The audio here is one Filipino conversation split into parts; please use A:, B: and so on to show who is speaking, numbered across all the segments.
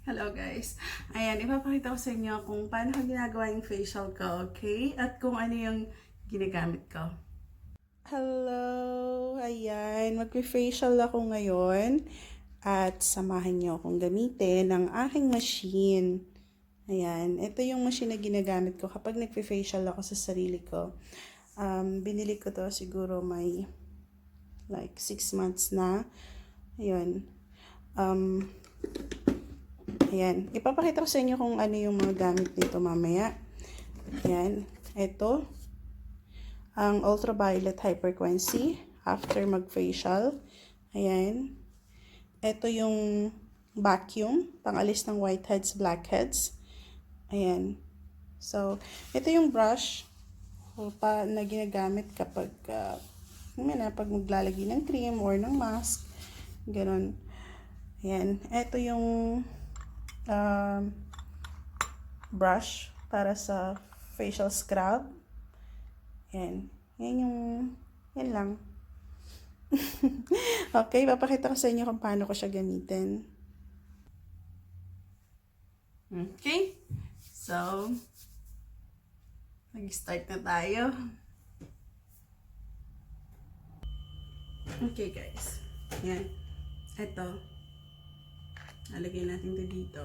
A: Hello guys. Ayan, ipapakita ko sa inyo kung paano ko ginagawa yung facial ko, okay? At kung ano yung ginagamit ko. Hello! Ayan, magpe-facial ako ngayon. At samahan niyo akong gamitin ng aking machine. Ayan, ito yung machine na ginagamit ko kapag nagpe-facial ako sa sarili ko. Binili ko to siguro may like 6 months na. Ayun. Ayan, ipapakita ko sa inyo kung ano yung mga gamit nito mamaya. Ayan, ito ang ultraviolet hyperfrequency after mag-facial. Ayan, ito yung vacuum, pangalis ng whiteheads, blackheads. Ayan, so ito yung brush na ginagamit kapag pag maglalagay ng cream or ng mask, ganun. Ayan, ito yung brush para sa facial scrub. Yan. Yan lang. Okay, papakita ko sa inyo kung paano ko siya gamitin. Okay. So, nag-start na tayo. Okay guys. Yan. Ito. Nalagay natin ito dito.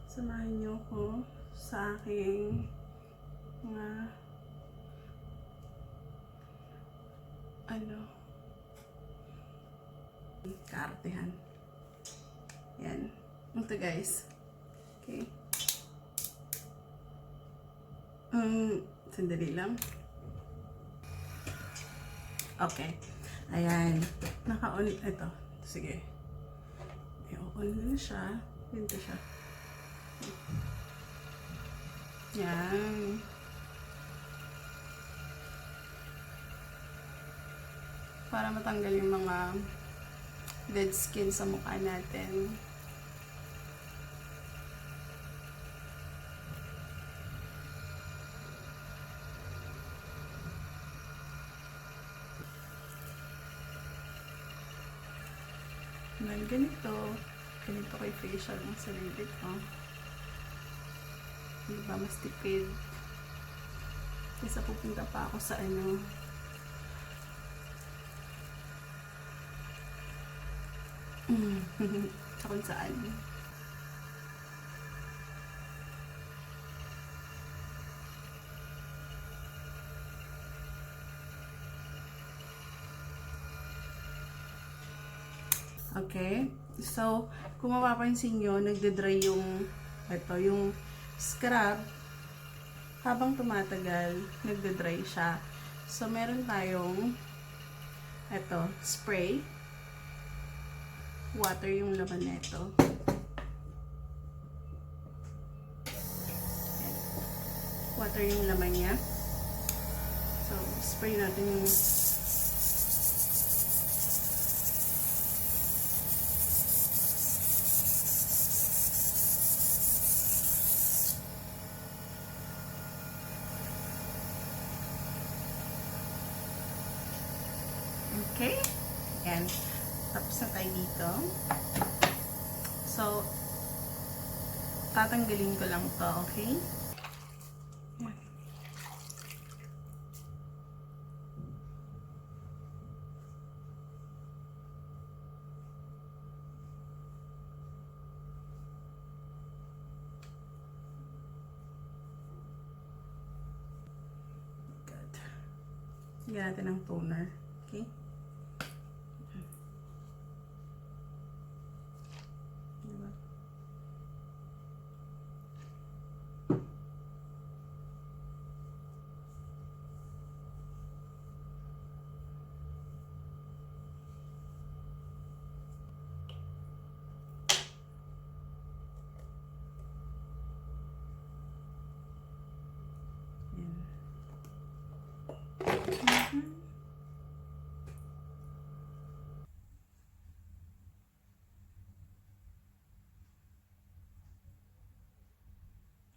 A: Samahan niyo ko sa aking mga kaartehan. Yan. Ito guys. Okay. Sandali lang. Okay. Ayan. Naka-on. Ito. Sige. I-on na siya. Ganito siya. Yan. Para matanggal yung mga dead skin sa mukha natin. Ganito kay facial ng sarili ko. Diba, mas tipid. Kaysa pupunta pa ako sa sa kung saan. Okay. So, kung mapapansin nyo, nagde-dry yung scrub. Habang tumatagal, nagde-dry siya. So, meron tayong spray. Water yung laman nito. Water yung laman niya. So, spray natin yung okay. Ayan. Tapos na tayo dito. So, tatanggalin ko lang to, okay? Ayan. Good. Lagyan natin ng toner, okay?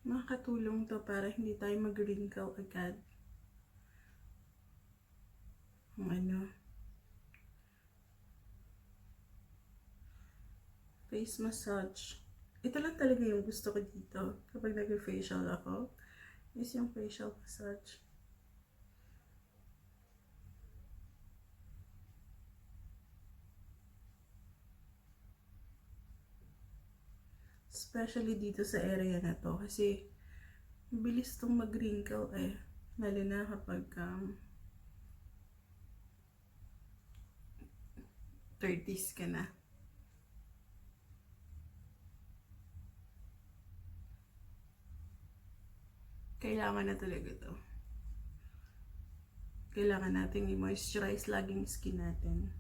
A: Makakatulong to para hindi tayo mag-wrinkle agad. Ano, face massage. Ito lang talaga yung gusto ko dito kapag nag-facial ako, is yung facial massage. Especially dito sa area na to kasi bilis tong mag-wrinkle eh. Lalo na kapag 30s ka na. Kailangan na talaga to. Kailangan natin i-moisturize laging skin natin.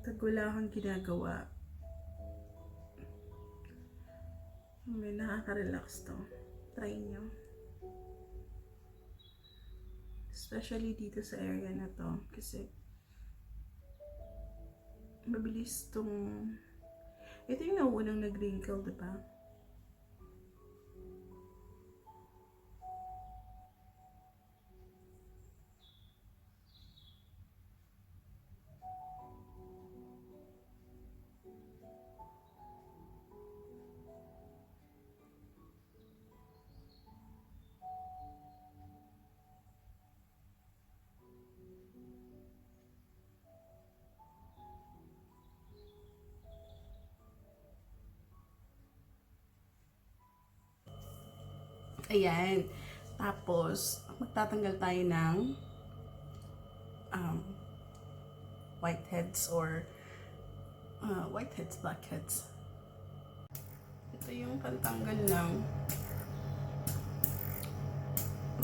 A: Pag wala kang ginagawa, may nakaka-relax to. Try nyo. Especially dito sa area na to. Kasi mabilis tong... Ito yung nauunang nag-wrinkle, diba? Ayan. Tapos, magtatanggal tayo ng whiteheads or whiteheads, blackheads. Ito yung pantanggal ng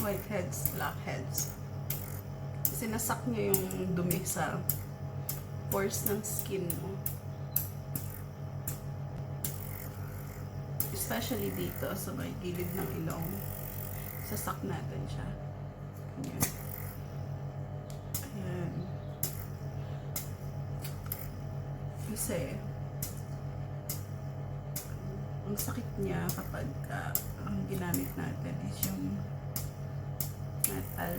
A: whiteheads, blackheads. Sinasak niya yung dumi sa pores ng skin mo. Especially dito sa may gilid ng ilong. Sasak natin siya. Ayan. Ayan. Kasi ang sakit niya kapag ang ginamit natin is yung metal.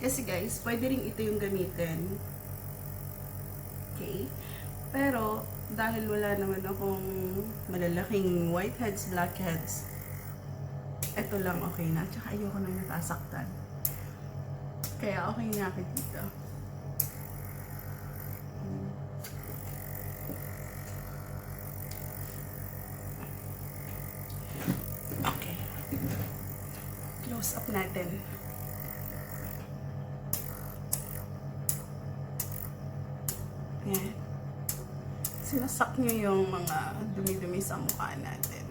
A: Kasi guys, pwede rin ito yung gamitin. Okay? Pero, dahil wala naman akong malalaking whiteheads, blackheads, ito lang okay na. Tsaka ayoko nang nasasaktan. Kaya okay na ako dito. Okay. Close up natin. Ayan. Sinasak niyo yung mga dumi-dumi sa mukha natin.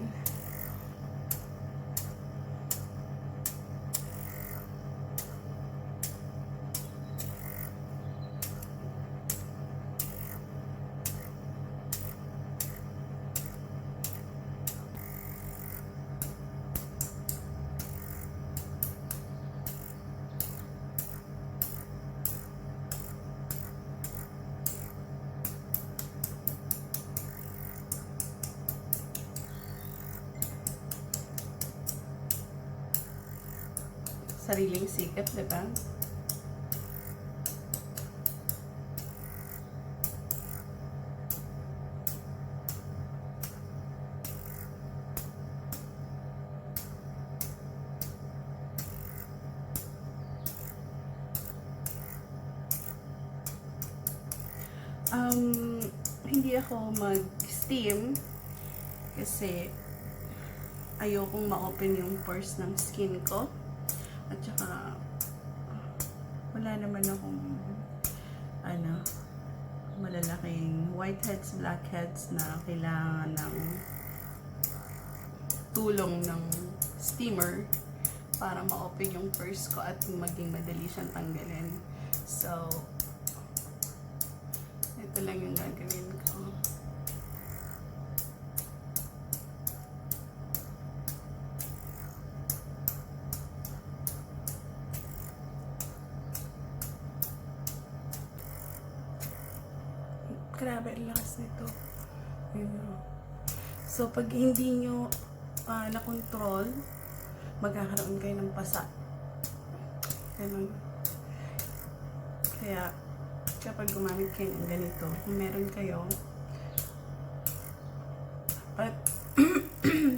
A: Sariling sikap, diba? Hindi ako mag-steam kasi ayokong ma-open yung pores ng skin ko. At saka, wala naman akong malalaking whiteheads, blackheads na kailangan ng tulong ng steamer para ma-open yung pores ko at maging madali siyang tanggalin. So, ito lang yung gagawin ko. Grabe, ang lakas nito. So, pag hindi nyo na control, magkakaroon kayo ng pasa. Ganun. Kaya, kapag gumamit kayo ng ganito, kung meron kayo, at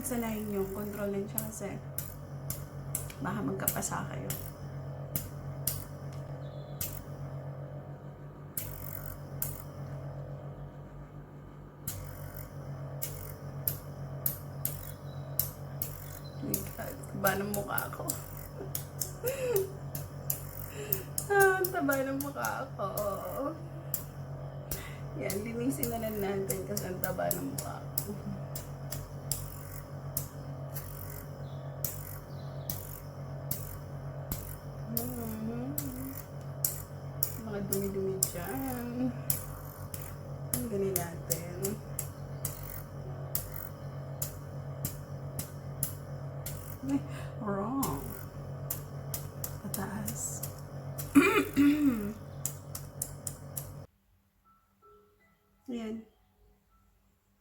A: sanayin nyo, kontrolin siya kasi baka magkapasa kayo. Taba ng mukha ko. Taba ng mukha ko. Yan, linisin na lang natin kasi ang taba ng mukha ko. Mga dumi-dumi dyan. Ang ganin natin. Wrong. Pataas. Ayan.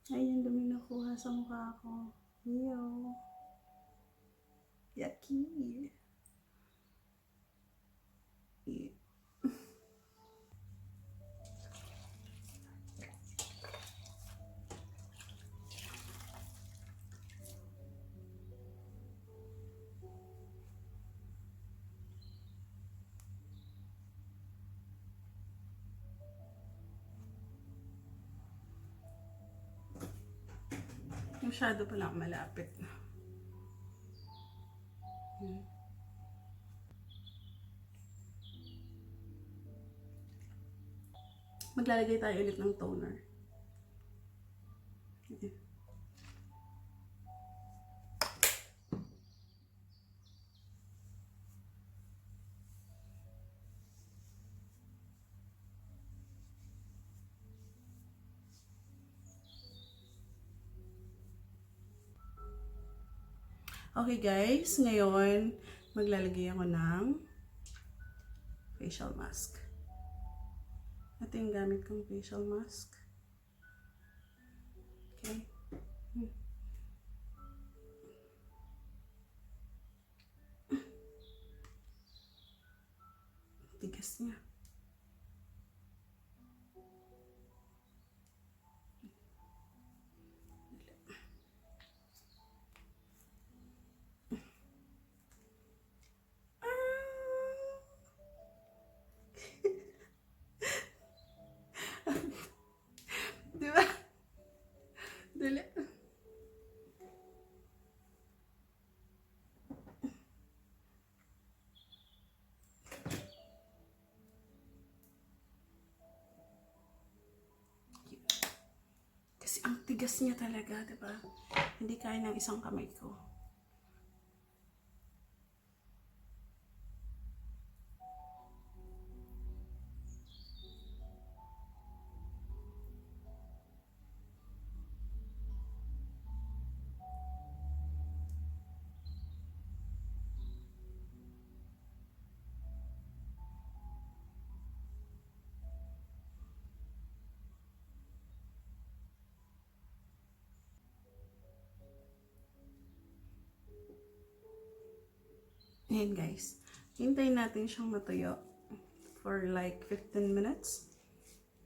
A: Ayan, dumi nakuha sa mukha ko. Ew. Yucky. Masyado pala malapit na. Maglalagay tayo ulit ng toner. Okay guys, ngayon maglalagay ako ng facial mask. Ito yung gamit kong facial mask. Okay. Tigas niya. Diba? Dali. Kasi ang tigas niya talaga, diba? Hindi kaya ng isang kamay ko. Ayan guys, hintayin natin siyang matuyo for like 15 minutes.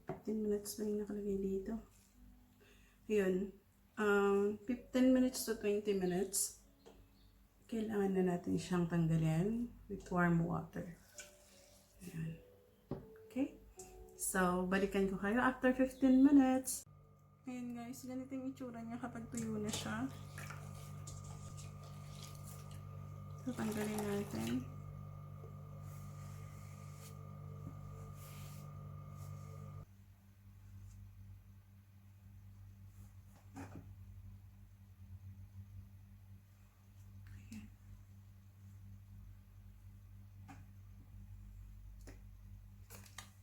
A: 15 minutes na yung nakalagay dito. Ayun, 15 minutes to 20 minutes. Kailangan na natin siyang tanggalin with warm water. Ayan. Okay? So, balikan ko kayo after 15 minutes. Ayan guys, ganito yung itsura niya kapag tuyo na siya. So, tanggalin natin.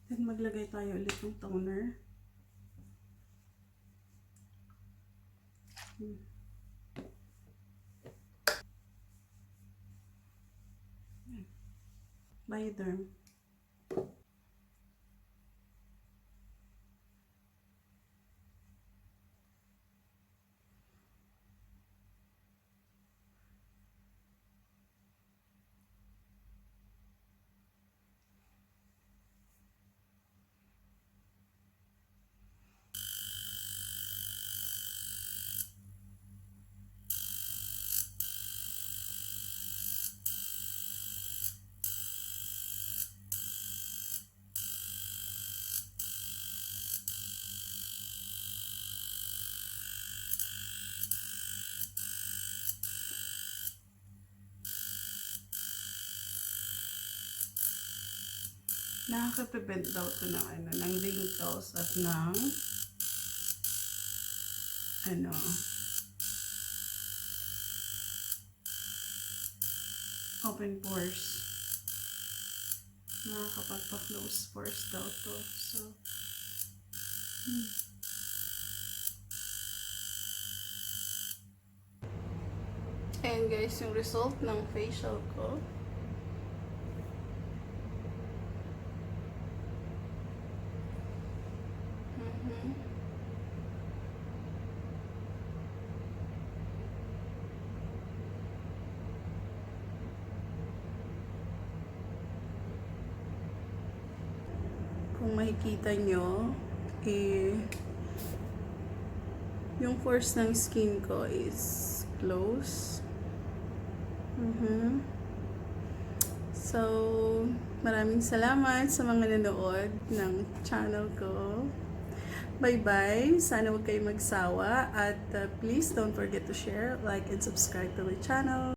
A: Then, maglagay tayo ulit ng toner. Bioderm. Nakaka-prevent daw to ng wrinkles at ng open pores. Nakakapagpa-close pores daw to. So, ayan guys, yung result ng facial ko. Kung makikita nyo, yung pores ng skin ko is close. So, maraming salamat sa mga nanood ng channel ko. Bye-bye! Sana huwag kayo magsawa at please don't forget to share, like, and subscribe to my channel.